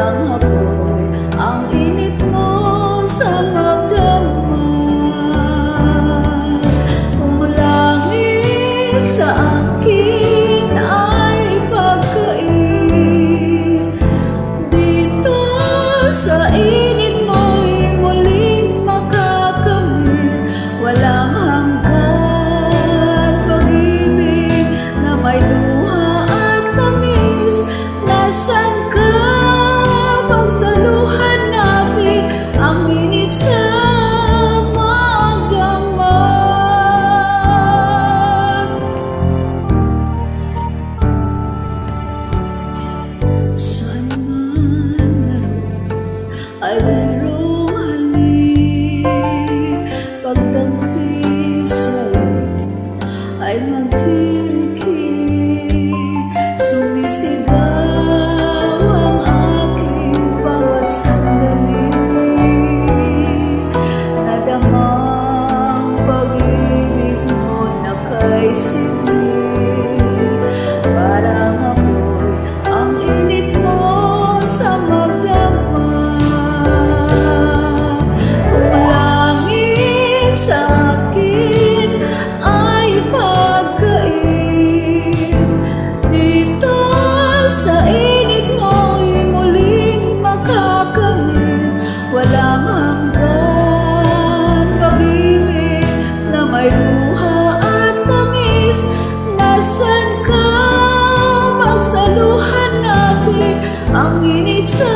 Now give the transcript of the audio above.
Parang apoy ang init mo sa magdamag. Kung langit sa akin ay pagkain, dito sa init mo'y muling makakamit. Walang hanggan pag-ibig na may luha at tamis. Nasaan ka? Pagsaluhan natin ang init sa magdamag. Saan man naroon ay mayroong halik. Pagdampi sa'yo ay magtirikit. Sumisigaw ang aking bawat sandali. Nadamang pag-ibig mo na kay sigli. Parang apoy ang init mo sa magdamag. Kung langit sa akin ay pagkain, dito sa init mo'y muling makakamit. Walang hanggan pag-ibig na may luha at tamis. Nasaan ka? Magsaluhan natin ang init sa